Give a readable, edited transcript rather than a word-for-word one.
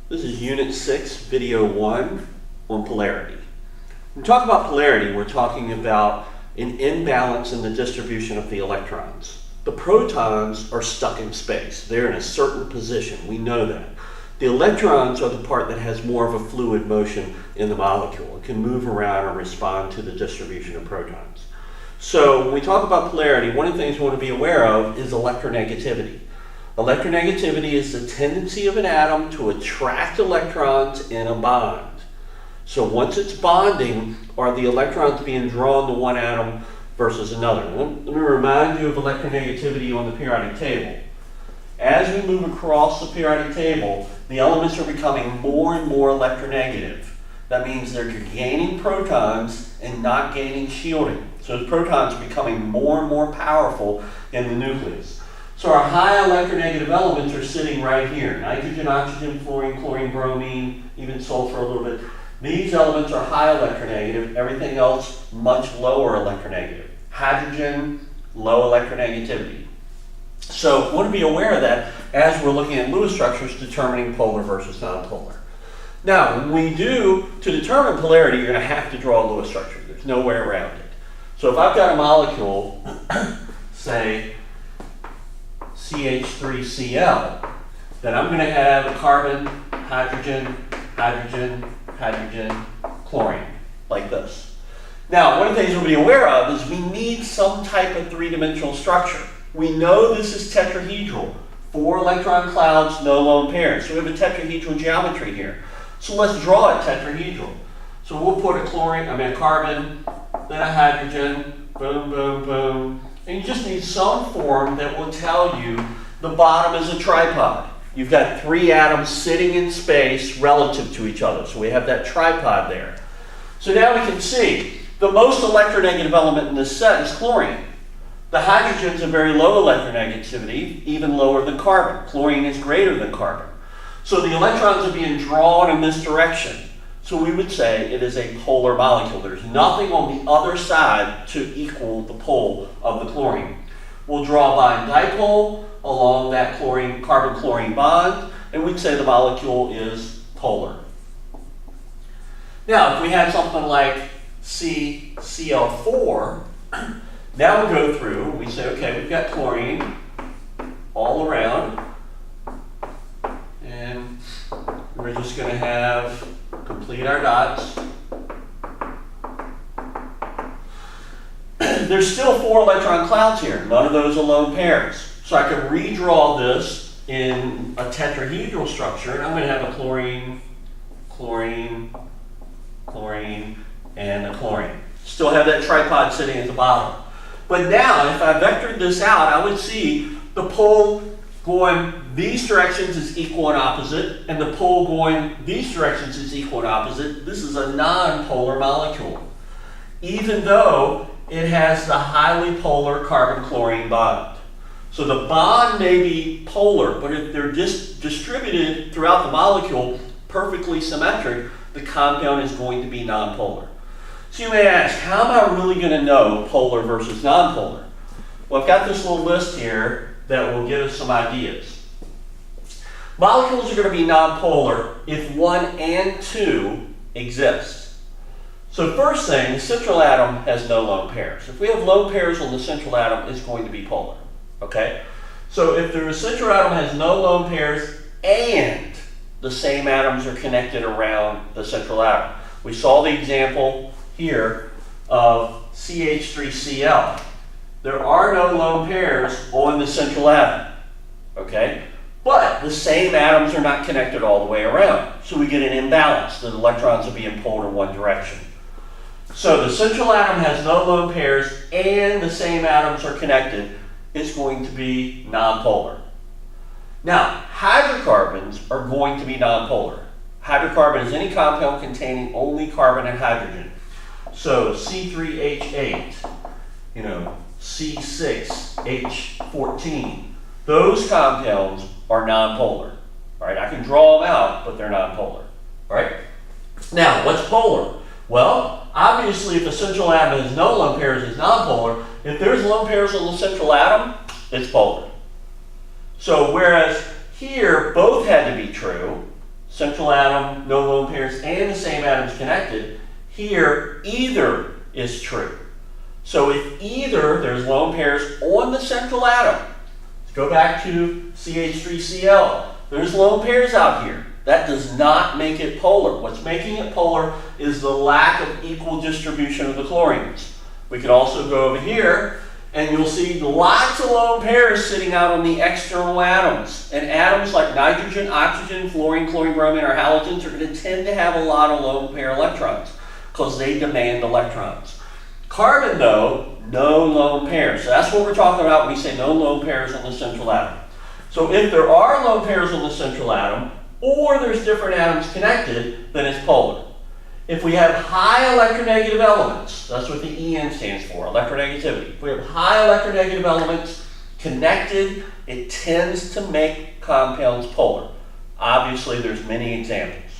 This is Unit 6, Video 1 on polarity. When we talk about polarity, we're talking about an imbalance in the distribution of the electrons. The protons are stuck in space. They're in a certain position. We know that. The electrons are the part that has more of a fluid motion in the molecule. It can move around and respond to the distribution of protons. So when we talk about polarity, one of the things we want to be aware of is electronegativity. Electronegativity is the tendency of an atom to attract electrons in a bond. So once it's bonding, are the electrons being drawn to one atom versus another? Let me remind you of electronegativity on the periodic table. As we move across the periodic table, the elements are becoming more and more electronegative. That means they're gaining protons and not gaining shielding. So the protons are becoming more and more powerful in the nucleus. So our high electronegative elements are sitting right here. Nitrogen, oxygen, fluorine, chlorine, bromine, even sulfur a little bit. These elements are high electronegative. Everything else much lower electronegative. Hydrogen, low electronegativity. So we want to be aware of that as we're looking at Lewis structures determining polar versus nonpolar. Now, when we do, to determine polarity, you're going to have to draw a Lewis structure. There's no way around it. So if I've got a molecule, say CH3Cl, then I'm going to have a carbon, hydrogen, hydrogen, hydrogen, chlorine, like this. Now, one of the things we'll be aware of is we need some type of three-dimensional structure. We know this is tetrahedral. 4 electron clouds, no lone pairs. So we have a tetrahedral geometry here. So let's draw it tetrahedral. So we'll put a carbon, then a hydrogen, boom, boom, boom. And you just need some form that will tell you the bottom is a tripod. You've got 3 atoms sitting in space relative to each other. So we have that tripod there. So now we can see the most electronegative element in this set is chlorine. The hydrogen's a very low electronegativity, even lower than carbon. Chlorine is greater than carbon. So the electrons are being drawn in this direction. So we would say it is a polar molecule. There's nothing on the other side to equal the pole of the chlorine. We'll draw a bind dipole along that carbon-chlorine bond, and we'd say the molecule is polar. Now, if we had something like CCl4, now we'll go through, we say, okay, we've got chlorine all around, and we're just going to complete our dots. There's still 4 electron clouds here. None of those are lone pairs. So I can redraw this in a tetrahedral structure, and I'm going to have a chlorine, chlorine, chlorine, and a chlorine. Still have that tripod sitting at the bottom. But now, if I vectored this out, I would see the pole going these directions is equal and opposite, and the pole going these directions is equal and opposite. This is a non-polar molecule, even though it has the highly polar carbon-chlorine bond. So the bond may be polar, but if they're just distributed throughout the molecule, perfectly symmetric, the compound is going to be nonpolar. So you may ask, how am I really going to know polar versus nonpolar? Well, I've got this little list here that will give us some ideas. Molecules are going to be nonpolar if 1 and 2 exist. So first thing, the central atom has no lone pairs. If we have lone pairs on the central atom, it's going to be polar. Okay? So if the central atom has no lone pairs and the same atoms are connected around the central atom. We saw the example here of CH3Cl. There are no lone pairs on the central atom. Okay? But the same atoms are not connected all the way around. So we get an imbalance. The electrons are being pulled in one direction. So the central atom has no lone pairs and the same atoms are connected. It's going to be nonpolar. Now, hydrocarbons are going to be nonpolar. Hydrocarbon is any compound containing only carbon and hydrogen. So C3H8, C6H14, those compounds are nonpolar. All right, I can draw them out, but they're nonpolar. All right. Now, what's polar? Well, obviously, if the central atom has no lone pairs, it's nonpolar. If there's lone pairs on the central atom, it's polar. So whereas here both had to be true, central atom, no lone pairs, and the same atoms connected, here either is true. So if either there's lone pairs on the central atom, let's go back to CH3Cl, there's lone pairs out here. That does not make it polar. What's making it polar is the lack of equal distribution of the chlorines. We could also go over here and you'll see lots of lone pairs sitting out on the external atoms. And atoms like nitrogen, oxygen, fluorine, chlorine, bromine, or halogens are going to tend to have a lot of lone pair electrons because they demand electrons. Carbon, though, no lone pairs. So that's what we're talking about when we say no lone pairs on the central atom. So if there are lone pairs on the central atom, or there's different atoms connected, then it's polar. If we have high electronegative elements, that's what the EN stands for, electronegativity. If we have high electronegative elements connected, it tends to make compounds polar. Obviously, there's many examples.